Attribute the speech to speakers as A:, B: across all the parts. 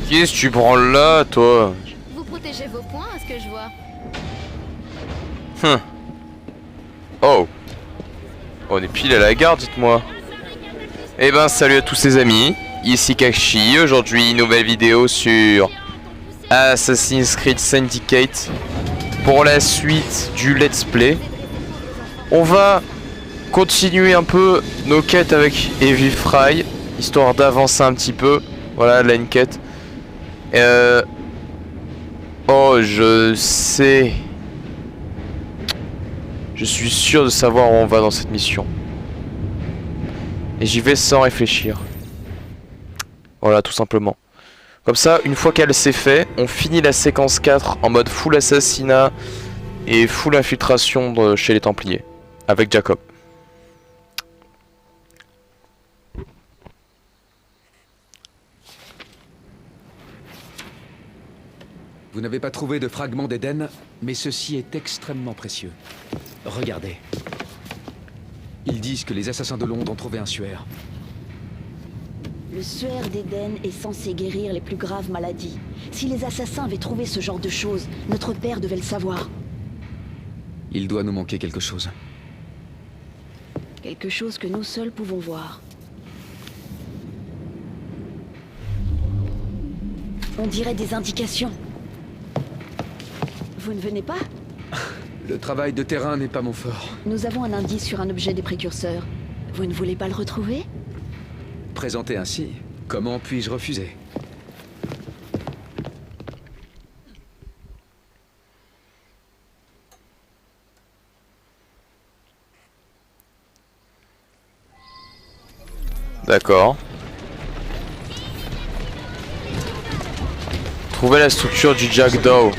A: Qu'est-ce que tu branles là, toi?
B: Vous protégez vos points, à ce que je vois.
A: Oh. On est pile à la gare, dites-moi. Eh ben, salut à tous ces amis. Ici Kashi. Aujourd'hui, nouvelle vidéo sur Assassin's Creed Syndicate. Pour la suite du let's play. On va continuer un peu nos quêtes avec Evil Fry, histoire d'avancer un petit peu. Voilà, là une quête. Oh, je sais. Je suis sûr de savoir où on va dans cette mission. Et j'y vais sans réfléchir. Voilà, tout simplement. Comme ça, une fois qu'elle s'est fait, on finit la séquence 4 en mode full assassinat et full infiltration chez les Templiers. Avec Jacob.
C: Vous n'avez pas trouvé de fragment d'Éden, mais ceci est extrêmement précieux. Regardez. Ils disent que les assassins de Londres ont trouvé un suaire.
D: Le suaire d'Éden est censé guérir les plus graves maladies. Si les assassins avaient trouvé ce genre de choses, notre père devait le savoir.
C: Il doit nous manquer quelque chose.
D: Quelque chose que nous seuls pouvons voir. On dirait des indications. Vous ne venez pas?
C: Le travail de terrain n'est pas mon fort.
D: Nous avons un indice sur un objet des précurseurs. Vous ne voulez pas le retrouver?
C: Présenté ainsi, comment puis-je refuser?
A: D'accord. Trouvez la structure du Jackdaw.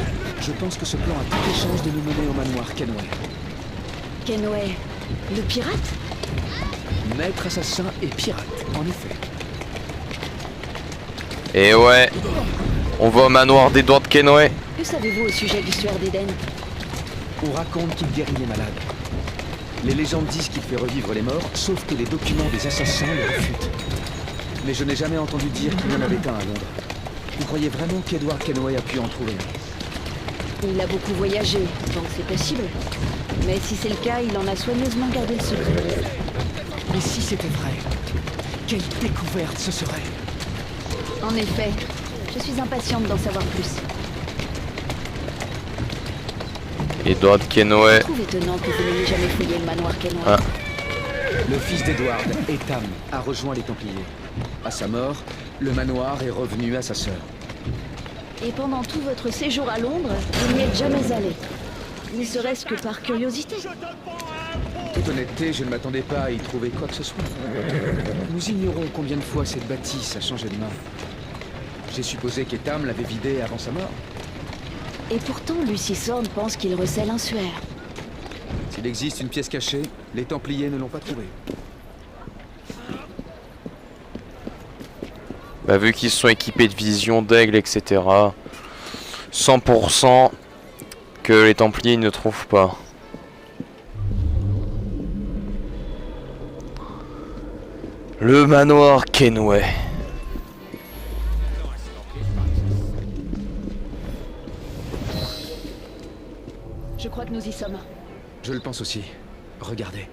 C: Je pense que ce plan a toutes les chances de nous mener au manoir Kenway.
D: Kenway, le pirate?
C: Maître assassin et pirate, en effet.
A: Et ouais. On va au manoir d'Edward Kenway.
D: Que savez-vous au sujet du suaire d'Éden?
C: On raconte qu'il guérit les malades. Les légendes disent qu'il fait revivre les morts, sauf que les documents des assassins le réfutent. Mais je n'ai jamais entendu dire qu'il y en avait un à Londres. Vous croyez vraiment qu'Edward Kenway a pu en trouver un?
D: Il a beaucoup voyagé, donc c'est possible. Mais si c'est le cas, il en a soigneusement gardé le secret.
C: Mais si c'était vrai, quelle découverte ce serait!
D: En effet, je suis impatiente d'en savoir plus.
A: Edward Kenway.
D: Je trouve étonnant que vous n'ayez jamais fouillé le manoir Kenway.
A: Ah.
C: Le fils d'Edward, Etam, a rejoint les Templiers. À sa mort, le manoir est revenu à sa sœur.
D: Et pendant tout votre séjour à Londres, vous n'y êtes jamais allé. Ne serait-ce que par curiosité.
C: Toute honnêteté, je ne m'attendais pas à y trouver quoi que ce soit. Nous ignorons combien de fois cette bâtisse a changé de main. J'ai supposé qu'Etam l'avait vidée avant sa mort.
D: Et pourtant, Lucy Sorn pense qu'il recèle un suaire.
C: S'il existe une pièce cachée, les Templiers ne l'ont pas trouvée.
A: Bah, vu qu'ils sont équipés de vision d'aigle, etc. 100% que les Templiers ne trouvent pas. Le manoir Kenway.
D: Je crois que nous y sommes.
C: Je le pense aussi. Regardez.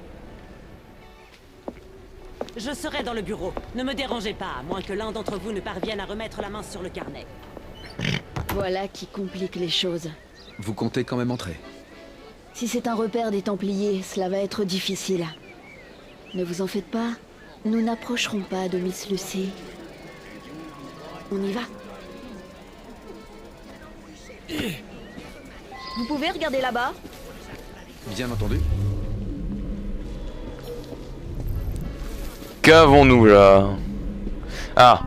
E: Je serai dans le bureau. Ne me dérangez pas, à moins que l'un d'entre vous ne parvienne à remettre la main sur le carnet.
D: Voilà qui complique les choses.
C: Vous comptez quand même entrer.
D: Si c'est un repère des Templiers, cela va être difficile. Ne vous en faites pas. Nous n'approcherons pas de Miss Lucy. On y va. Vous pouvez regarder là-bas?
C: Bien entendu.
A: Qu'avons-nous là? Ah.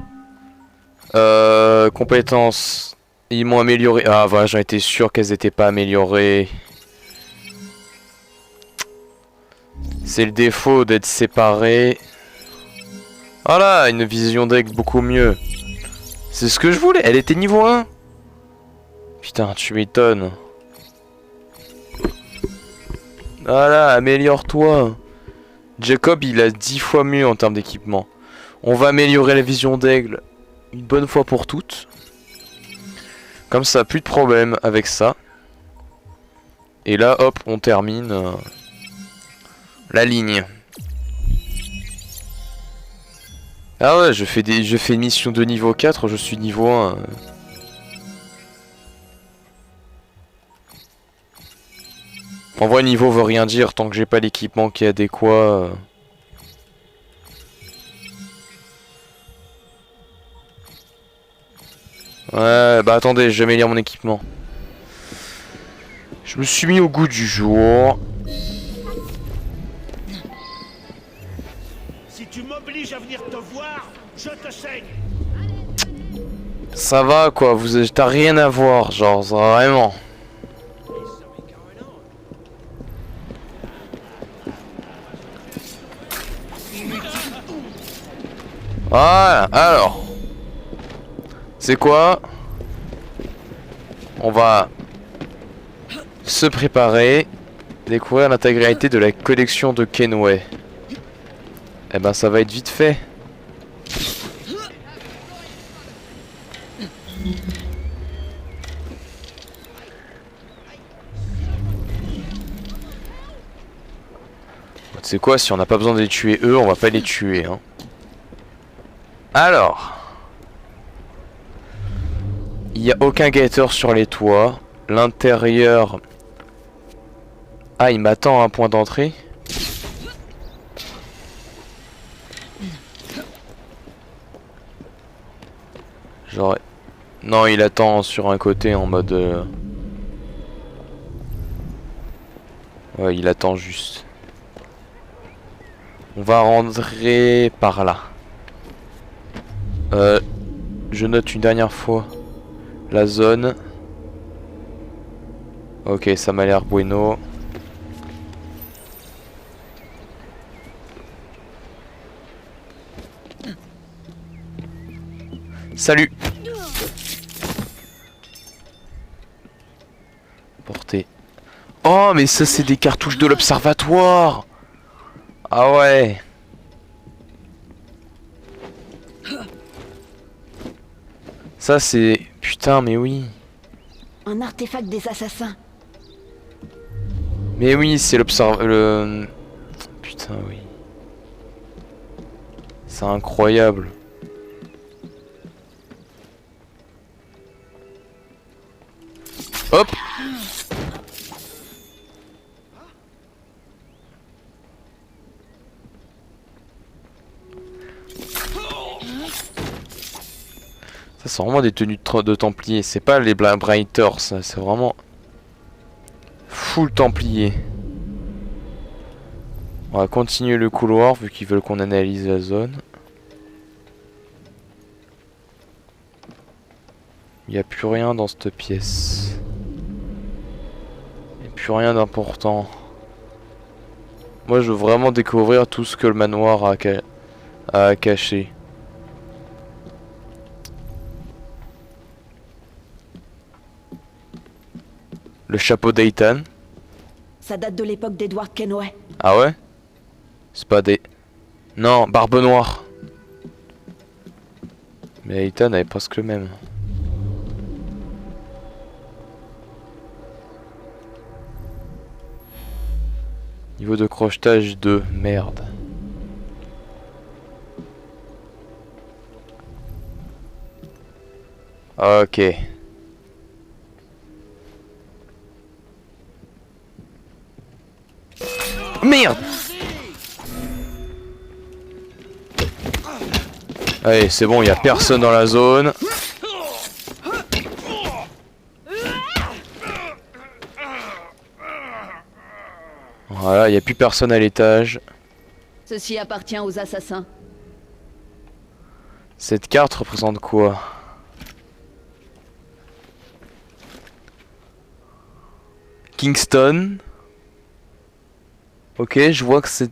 A: Compétences. Ils m'ont amélioré. Ah voilà, j'en étais sûr qu'elles n'étaient pas améliorées. C'est le défaut d'être séparé. Voilà, une vision d'aigle beaucoup mieux. C'est ce que je voulais. Elle était niveau 1. Putain, tu m'étonnes. Voilà, améliore-toi. Jacob, il a 10 fois mieux en termes d'équipement. On va améliorer la vision d'aigle une bonne fois pour toutes. Comme ça, plus de problème avec ça. Et là, hop, on termine la ligne. Ah ouais, je fais une mission de niveau 4, je suis niveau 1. En vrai, niveau veut rien dire tant que j'ai pas l'équipement qui est adéquat. Ouais, bah attendez, je vais lire mon équipement. Je me suis mis au goût du jour.
F: Si tu m'obliges à venir te voir, je te saigne.
A: Ça va quoi, t'as rien à voir, genre vraiment. Voilà, alors. C'est quoi? On va se préparer, découvrir l'intégralité de la collection de Kenway. Eh ben ça va être vite fait. Tu sais quoi, si on n'a pas besoin de les tuer eux, on va pas les tuer hein. Alors, il n'y a aucun gator sur les toits. L'intérieur... Ah, il m'attend à un point d'entrée. Genre... Non, il attend sur un côté en mode... Ouais, il attend juste. On va rentrer par là. Je note une dernière fois la zone. Ok, ça m'a l'air bueno. Salut. Portée. Oh, mais ça c'est des cartouches de l'observatoire. Ah ouais. Ça c'est... Putain mais oui.
D: Un artefact des assassins.
A: Mais oui c'est le... Putain oui. C'est incroyable. Hop. Ça c'est vraiment des tenues de templiers, c'est pas les Brighters, c'est vraiment full templier. On va continuer le couloir vu qu'ils veulent qu'on analyse la zone. Il n'y a plus rien dans cette pièce. Il n'y a plus rien d'important. Moi je veux vraiment découvrir tout ce que le manoir a caché. Le chapeau d'Ethan.
D: Ça date de l'époque d'Edward Kenway.
A: Ah ouais? C'est pas des... Non, Barbe Noire. Mais Ethan avait presque le même. Niveau de crochetage 2, merde. Ok. Merde! Allez, c'est bon, il y a personne dans la zone. Voilà, il n'y a plus personne à l'étage.
D: Ceci appartient aux assassins.
A: Cette carte représente quoi? Kingston. Ok, je vois que c'est...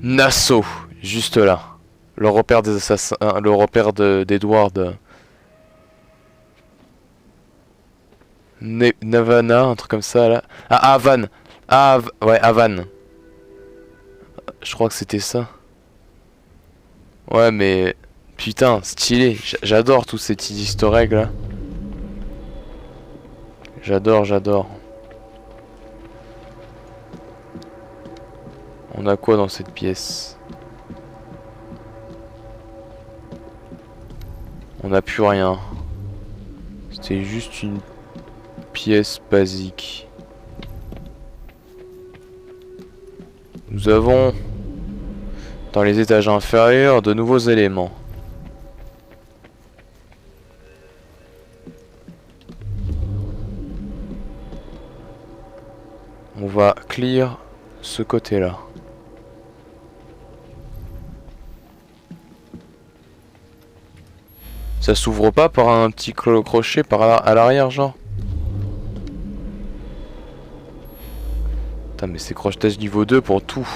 A: Nassau, juste là. Le repère des assassins, le repère d'Edward. Navana, un truc comme ça là. Ah, Havan. Ah, ouais, Havan. Je crois que c'était ça. Ouais, mais Putain, stylé. J'adore tous ces petits easter eggs là. J'adore, j'adore. On a quoi dans cette pièce? On n'a plus rien. C'était juste une pièce basique. Nous avons dans les étages inférieurs de nouveaux éléments. On va clear ce côté-là. Ça s'ouvre pas par un petit crochet à l'arrière, genre? Putain, mais c'est crochetage niveau 2 pour tout.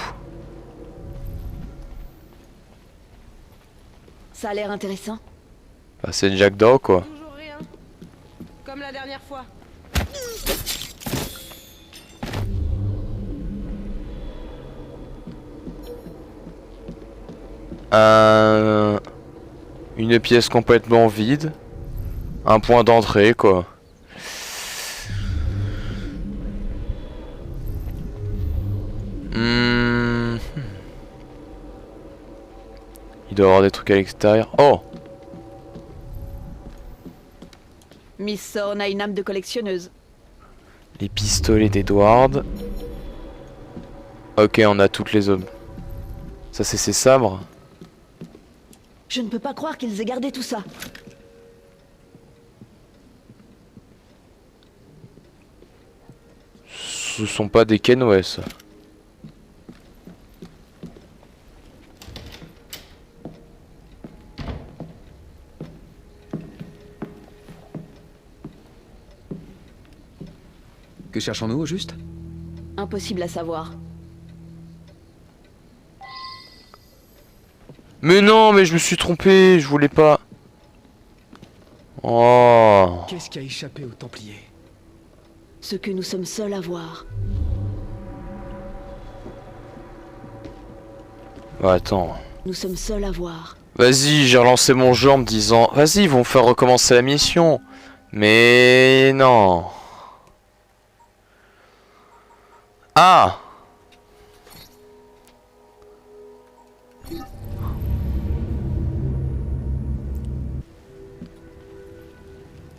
D: Ça a l'air intéressant.
A: Bah, c'est une Jack Doe, quoi.
E: Toujours rien. Comme la dernière fois.
A: Une pièce complètement vide. Un point d'entrée, quoi. Il doit y avoir des trucs à l'extérieur. Oh!
D: Miss Thorne a une âme de collectionneuse.
A: Les pistolets d'Edward. Ok, on a toutes les hommes. Ça, c'est ses sabres.
D: Je ne peux pas croire qu'ils aient gardé tout ça.
A: Ce sont pas des Kenway, ça.
C: Que cherchons-nous au juste?
D: Impossible à savoir.
A: Mais non, mais je me suis trompé, je voulais pas. Oh.
C: Qu'est-ce qui a échappé aux Templiers?
D: Ce que nous sommes seuls à voir.
A: Bah, attends.
D: Nous sommes seuls à voir.
A: Vas-y, j'ai relancé mon jeu en me disant vas-y, ils vont me faire recommencer la mission. Mais non. Ah.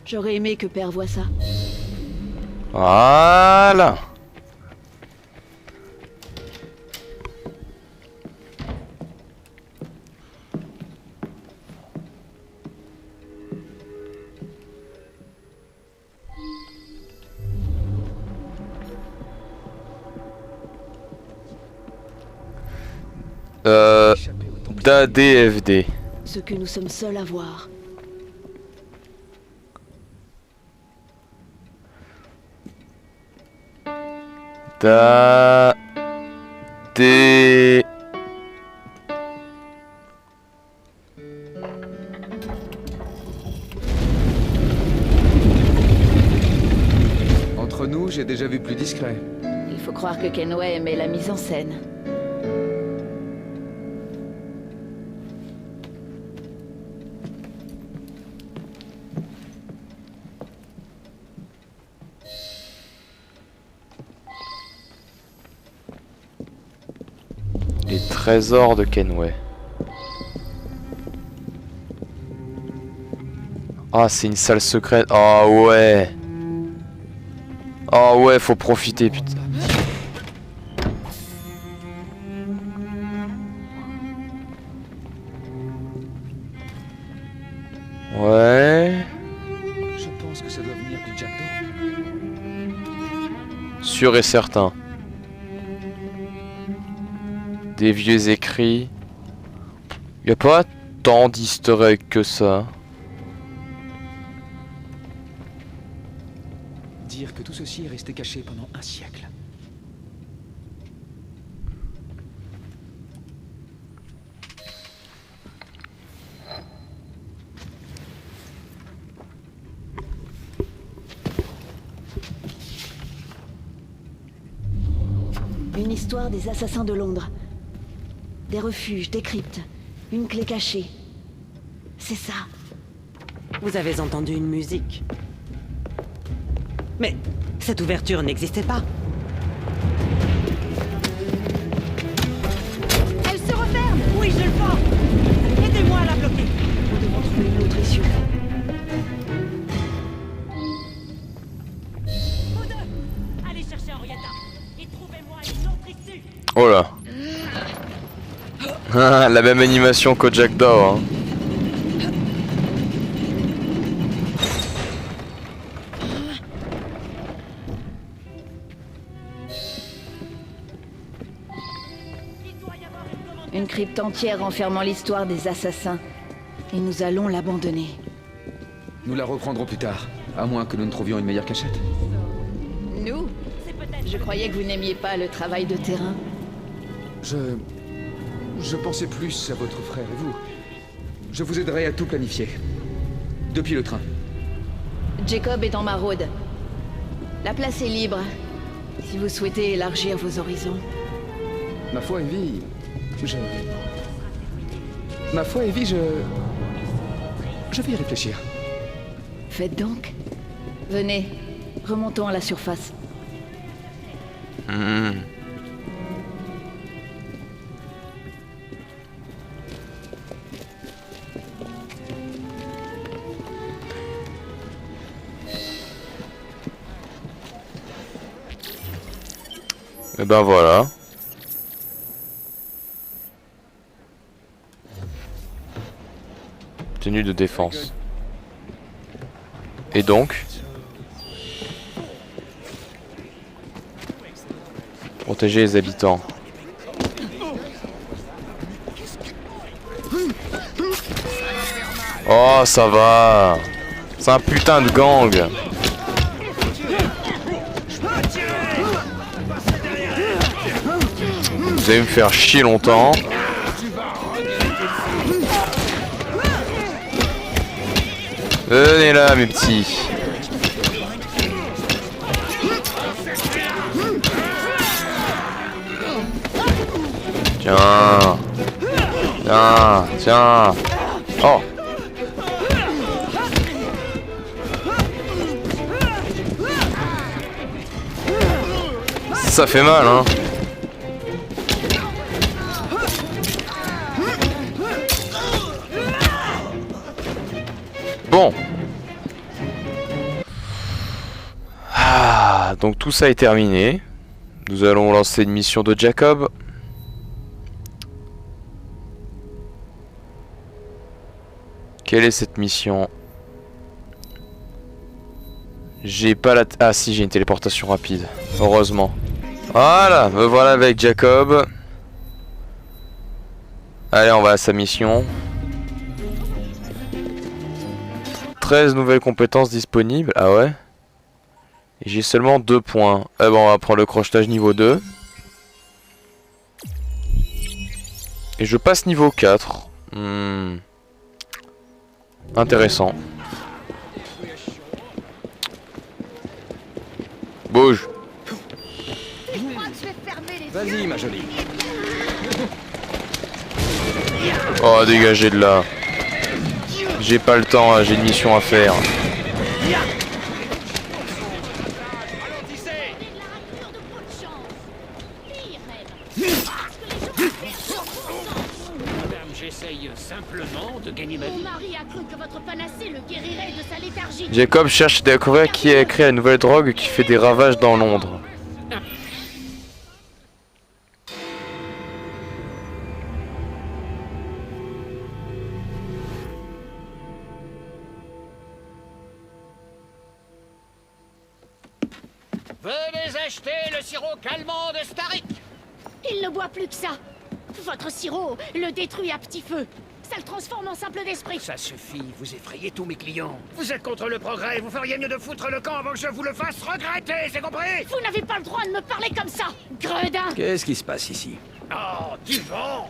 D: J'aurais aimé que Père voie ça.
A: Voilà.
C: Échappé aux Templiers.
A: DADFD.
D: Ce que nous sommes seuls à voir.
A: D.
C: Entre nous, j'ai déjà vu plus discret.
D: Il faut croire que Kenway aimait la mise en scène.
A: Les trésors de Kenway. Ah, c'est une salle secrète. Ah ouais. Ah ouais, faut profiter, putain. Ouais.
C: Je pense que ça doit venir du Jack Doe.
A: Sûr et certain. Des vieux écrits. Y a pas tant d'easter eggs que ça.
C: Dire que tout ceci est resté caché pendant un siècle.
D: Une histoire des assassins de Londres. Des refuges, des cryptes. Une clé cachée. C'est ça.
E: Vous avez entendu une musique. Mais cette ouverture n'existait pas.
D: Elle se referme.
E: Oui, je le vois. Aidez-moi à la bloquer.
D: Nous devons trouver une autre issue.
E: Vous deux, allez chercher Henrietta et trouvez-moi une autre issue.
A: Oh là. Ah, la même animation qu'au Jackdaw, hein.
D: Une crypte entière renfermant l'histoire des assassins. Et nous allons l'abandonner.
C: Nous la reprendrons plus tard, à moins que nous ne trouvions une meilleure cachette.
D: Nous? Je croyais que vous n'aimiez pas le travail de terrain.
C: Je pensais plus à votre frère et vous. Je vous aiderai à tout planifier. Depuis le train.
D: Jacob est en maraude. La place est libre. Si vous souhaitez élargir vos horizons.
C: Ma foi, Evie, Ma foi, Evie, je vais y réfléchir.
D: Faites donc. Venez, remontons à la surface.
A: Et ben voilà. Tenue de défense. Et donc protéger les habitants. Oh, ça va. C'est un putain de gang. Vous allez me faire chier longtemps. Venez là, mes petits. Tiens. Tiens, tiens. Oh. Ça fait mal, hein. Bon. Ah, donc tout ça est terminé. Nous allons lancer une mission de Jacob. Quelle est cette mission? J'ai pas la... Ah si, j'ai une téléportation rapide. Heureusement. Voilà, me voilà avec Jacob. Allez, on va à sa mission. 13 nouvelles compétences disponibles. Ah ouais. Et j'ai seulement 2 points. Ah bon, on va prendre le crochetage niveau 2. Et je passe niveau 4. Intéressant. Bouge.
C: Vas-y, ma jolie.
A: Oh, dégagez de là. J'ai pas le temps, j'ai une mission à faire.
F: Madame, j'essaye simplement de gagner ma
B: Mon
F: vie.
B: mari a cru que votre panacée le guérirait de sa léthargie.
A: Jacob cherche à découvrir qui a créé la nouvelle drogue qui fait des ravages dans Londres.
F: Venez acheter le sirop calmant de Starik.
B: Il ne boit plus que ça. Votre sirop le détruit à petit feu. Ça le transforme en simple d'esprit.
F: Ça suffit, vous effrayez tous mes clients. Vous êtes contre le progrès, vous feriez mieux de foutre le camp avant que je vous le fasse regretter, c'est compris?
B: Vous n'avez pas le droit de me parler comme ça, gredin.
C: Qu'est-ce qui se passe ici?
F: Oh, du vent.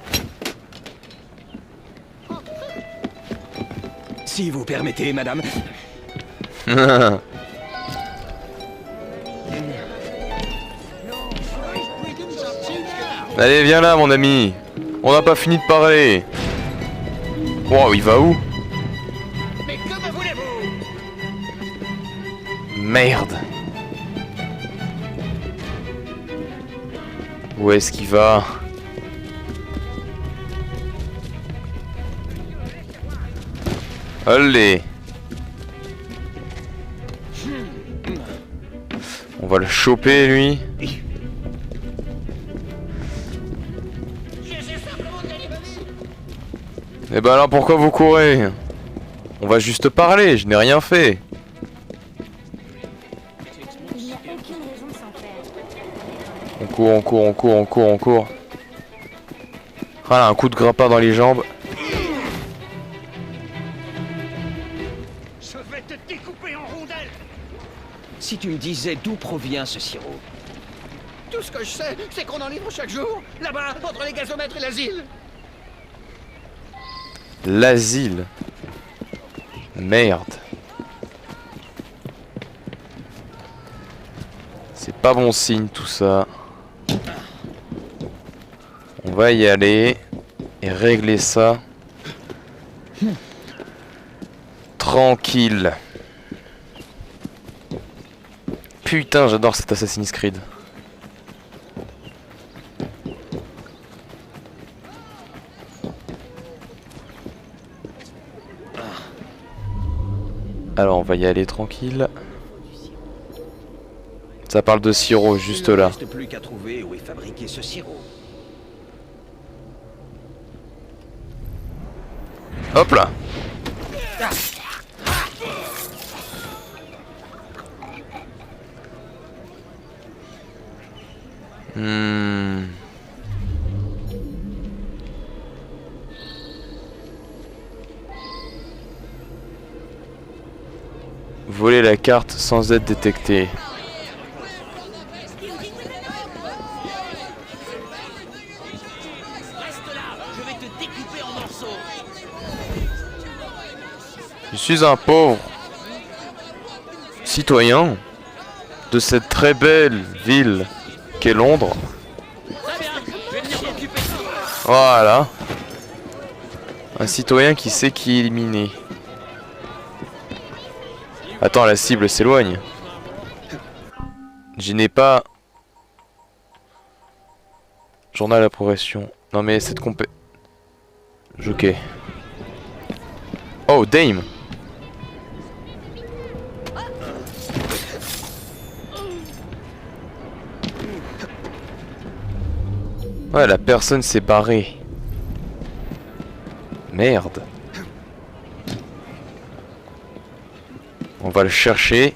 C: Si vous permettez, madame.
A: Allez, viens là, mon ami. On n'a pas fini de parler. Wow, il va où? Merde. Où est-ce qu'il va? Allez. On va le choper lui. Et ben là pourquoi vous courez? On va juste parler, je n'ai rien fait.
B: Il n'y a aucune raison de s'en faire.
A: On court, on court, on court, on court, on court. Ah là, un coup de grappin dans les jambes.
F: Je vais te découper en rondelles.
C: Si tu me disais d'où provient ce sirop.
F: Tout ce que je sais, c'est qu'on en livre chaque jour. Là-bas, entre les gazomètres et l'asile.
A: L'asile. Merde. C'est pas bon signe tout ça. On va y aller et régler ça. Tranquille. Putain, j'adore cet Assassin's Creed. Alors on va y aller tranquille. Ça parle de sirop juste
C: Il ne
A: là.
C: reste plus qu'à trouver où est fabriqué ce sirop.
A: Hop là. Voler la carte sans être détecté. Je suis un pauvre citoyen de cette très belle ville qu'est Londres. Voilà. Un citoyen qui sait qui éliminer. Attends, la cible s'éloigne. Je n'ai pas... Journal à progression. Non mais cette compé... Ok. Oh, Dame. Ouais, la personne s'est barrée. Merde. On va le chercher.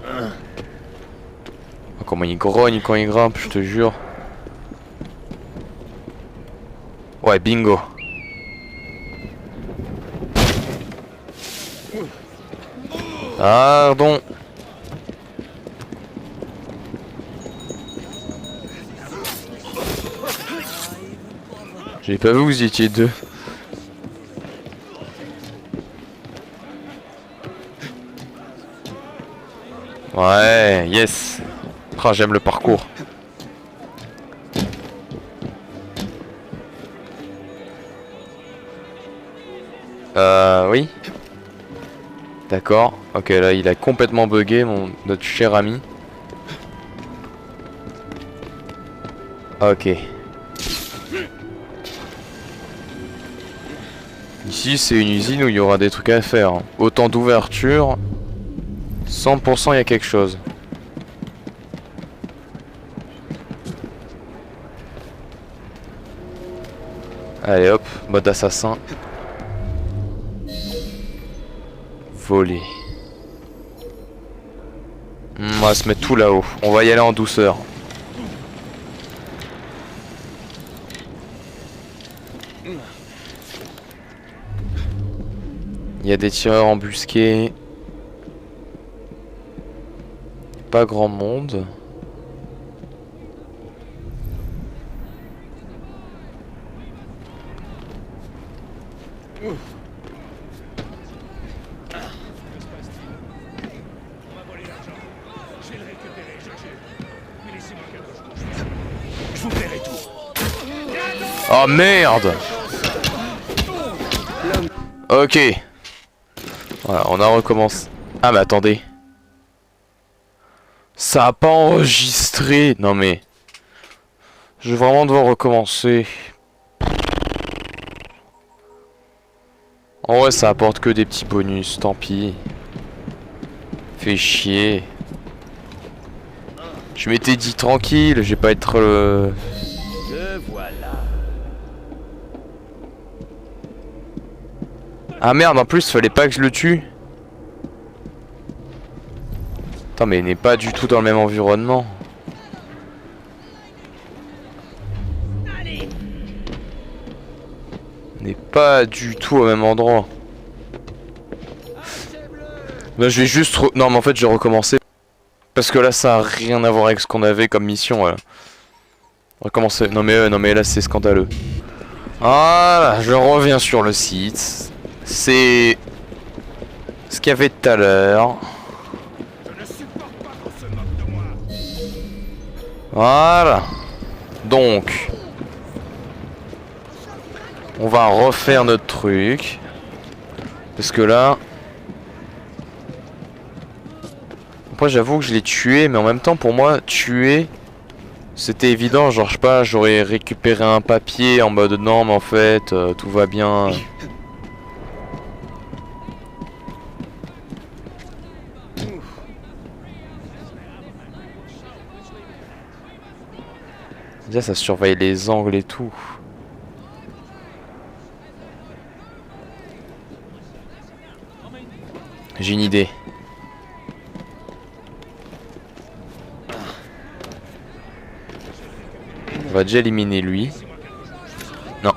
A: Oh, comment il grogne quand il grimpe, je te jure. Ouais, bingo. Pardon. J'ai pas vu que vous étiez deux. Ouais, yes. Ah, j'aime le parcours. Oui. D'accord. Ok, là, il a complètement bugué, notre cher ami. Ok. Ici, c'est une usine où il y aura des trucs à faire. Autant d'ouverture. 100% il y a quelque chose. Allez hop, mode assassin. Voler. On va se mettre tout là-haut. On va y aller en douceur. Il y a des tireurs embusqués. Pas grand monde.
F: Je vous paierai tout.
A: Oh merde. Ok. Voilà, on a recommencé. Ah mais attendez. Ça a pas enregistré. Non mais... Je vais vraiment devoir recommencer. En vrai ça apporte que des petits bonus, tant pis. Fait chier. Je m'étais dit tranquille, je vais pas être...
F: Te voilà.
A: Ah merde, en plus fallait pas que je le tue. Attends mais il n'est pas du tout dans le même environnement. Il n'est pas du tout au même endroit. Là je vais juste... Non mais en fait je vais recommencer. Parce que là ça a rien à voir avec ce qu'on avait comme mission. Voilà. Recommencer. Non mais là c'est scandaleux. Voilà, je reviens sur le site. C'est... ce qu'il y avait tout à l'heure. Voilà. Donc... on va refaire notre truc. Parce que là... après j'avoue que je l'ai tué, mais en même temps pour moi, tuer... c'était évident, genre je sais pas, j'aurais récupéré un papier en mode non mais en fait, tout va bien. Déjà ça surveille les angles et tout. J'ai une idée. On va déjà éliminer lui. Non.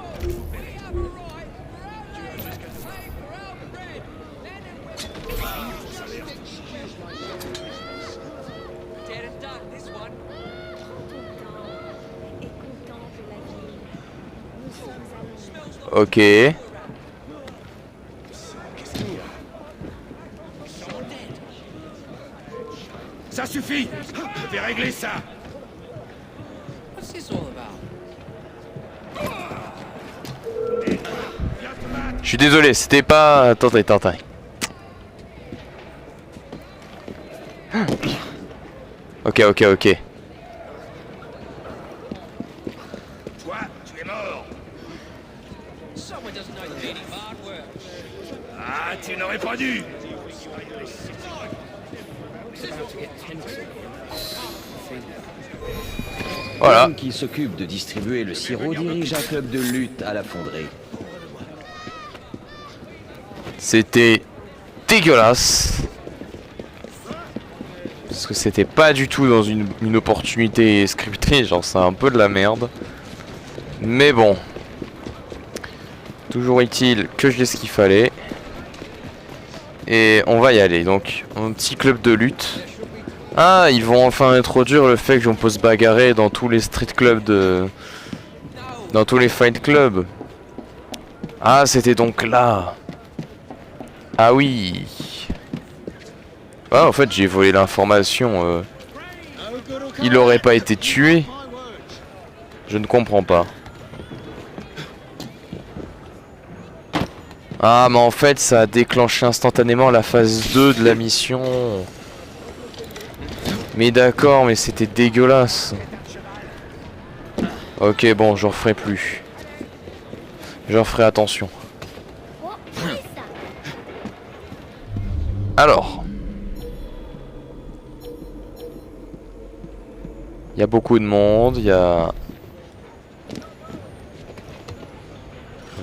A: Ok.
F: Ça suffit. Je vais régler ça.
A: Je suis désolé, c'était pas... attendez. Ok.
F: Toi, tu es mort. Ah, tu n'aurais pas dû.
A: Voilà.
C: L'homme qui s'occupe de distribuer le sirop dirige un club de lutte à la fonderie.
A: C'était dégueulasse. Parce que c'était pas du tout dans une opportunité scriptée, genre c'est un peu de la merde. Mais bon. Toujours est-il que j'ai ce qu'il fallait. Et on va y aller, donc un petit club de lutte. Ah, ils vont enfin introduire le fait qu'on peut se bagarrer dans tous les street clubs de... dans tous les fight clubs. Ah, c'était donc là. Ah oui. Ah, en fait, j'ai volé l'information. Il aurait pas été tué. Je ne comprends pas. Ah, mais en fait, ça a déclenché instantanément la phase 2 de la mission. Mais d'accord, mais c'était dégueulasse. Ok, bon, j'en ferai plus. J'en ferai attention. Alors. Il y a beaucoup de monde, il y a...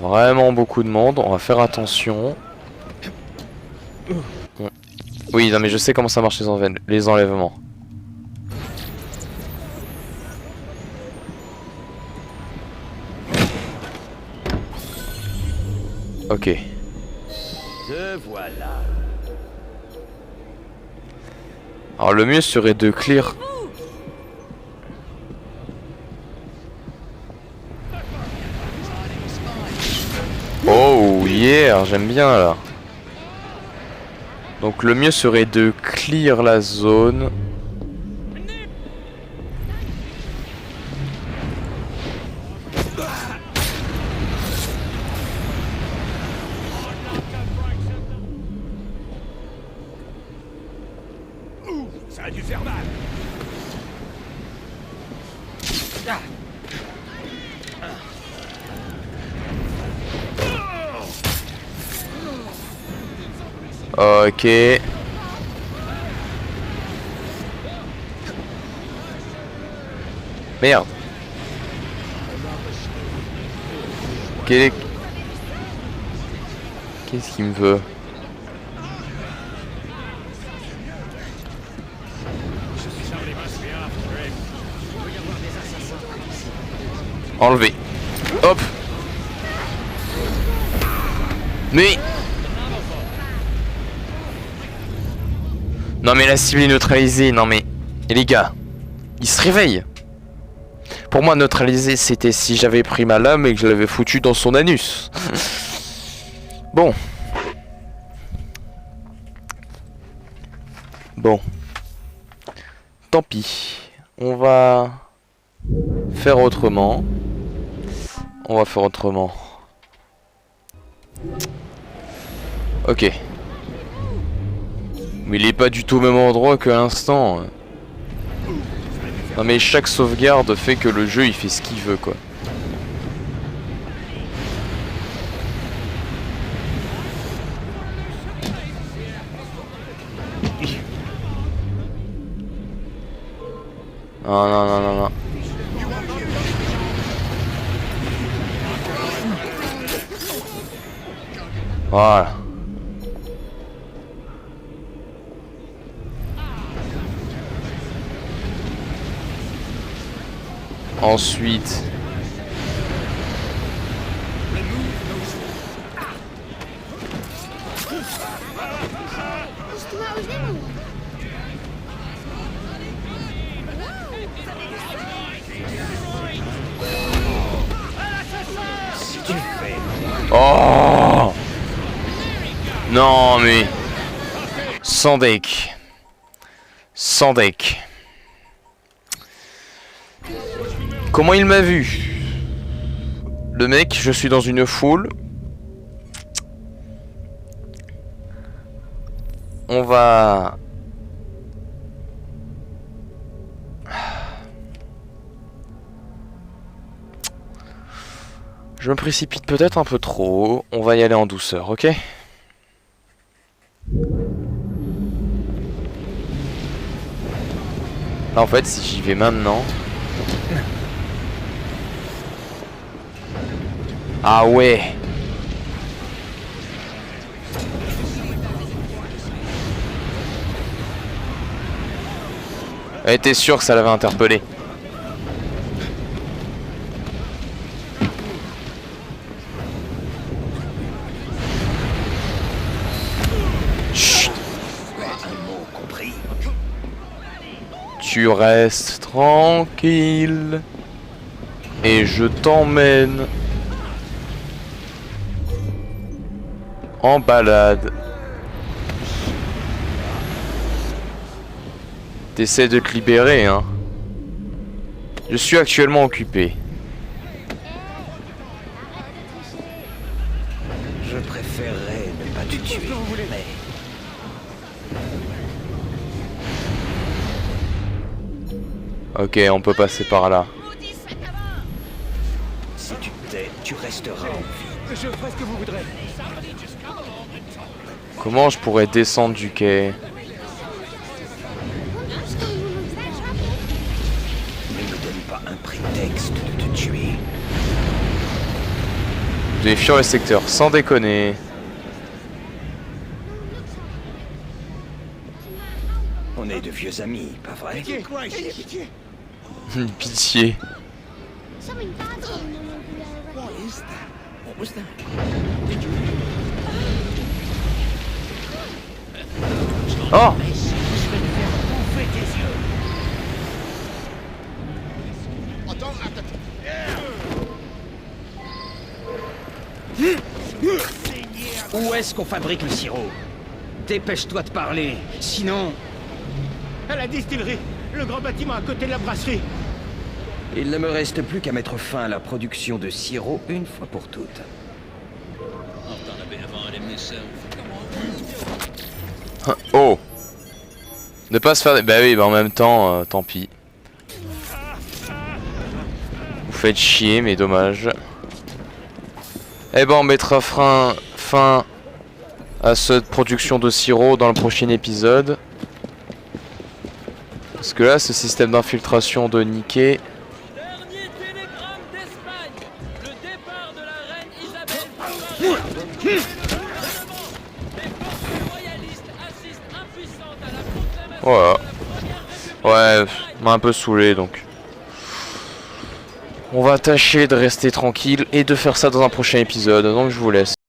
A: vraiment beaucoup de monde, on va faire attention. Oui, non mais je sais comment ça marche les enlèvements. Ok.
F: Te voilà.
A: Alors le mieux serait de clear. Oh yeah, j'aime bien là. Donc le mieux serait de clear la zone. Ok. Merde. Qu'est-ce qu'il me veut? Enlever. Hop. Mais... Non mais la cible est neutralisée, non mais... Et les gars, il se réveille. Pour moi, neutraliser, c'était si j'avais pris ma lame et que je l'avais foutu dans son anus. Bon. Bon. Tant pis. On va faire autrement. On va faire autrement. Ok. Mais il est pas du tout au même endroit que l'instant. Non mais chaque sauvegarde fait que le jeu il fait ce qu'il veut quoi. Non non non non non. Voilà. Ensuite... Oh non mais... Sans deck. Sans deck. Comment il m'a vu? Le mec, je suis dans une foule. On va... Je me précipite peut-être un peu trop. On va y aller en douceur, ok? Là, en fait, si j'y vais maintenant... Ah ouais. Elle était sûre que ça l'avait interpellé. Chut. Tu restes tranquille. Et je t'emmène en balade. T'essaies de te libérer, hein. Je suis actuellement occupé.
F: Je préférerais ne pas te tuer, mais...
A: Ok, on peut passer par là.
F: Si tu te tais, tu resteras en vie. Je ferai ce que vous voudrez.
A: Comment je pourrais descendre du quai?
F: Ne me donne pas un prétexte de te tuer.
A: Je vais fuir le secteur, sans déconner.
F: On est de vieux amis, pas vrai?
A: Pitié. Oh!
F: Où est-ce qu'on fabrique le sirop? Dépêche-toi de parler, sinon...
G: À la distillerie, le grand bâtiment à côté de la brasserie.
F: Il ne me reste plus qu'à mettre fin à la production de sirop une fois pour toutes.
A: Oh! Ne pas se faire... Bah oui, bah en même temps, tant pis. Vous faites chier, mais dommage. Eh ben on mettra fin à cette production de sirop dans le prochain épisode. Parce que là, ce système d'infiltration de Nikkei...
H: Dernier télégramme d'Espagne. Le départ de la reine Isabelle. Les forces royalistes assistent impuissantes à la proclamation
A: Voilà.
H: de la première
A: Ouais, m'a un peu saoulé donc. On va tâcher de rester tranquille et de faire ça dans un prochain épisode, donc je vous laisse.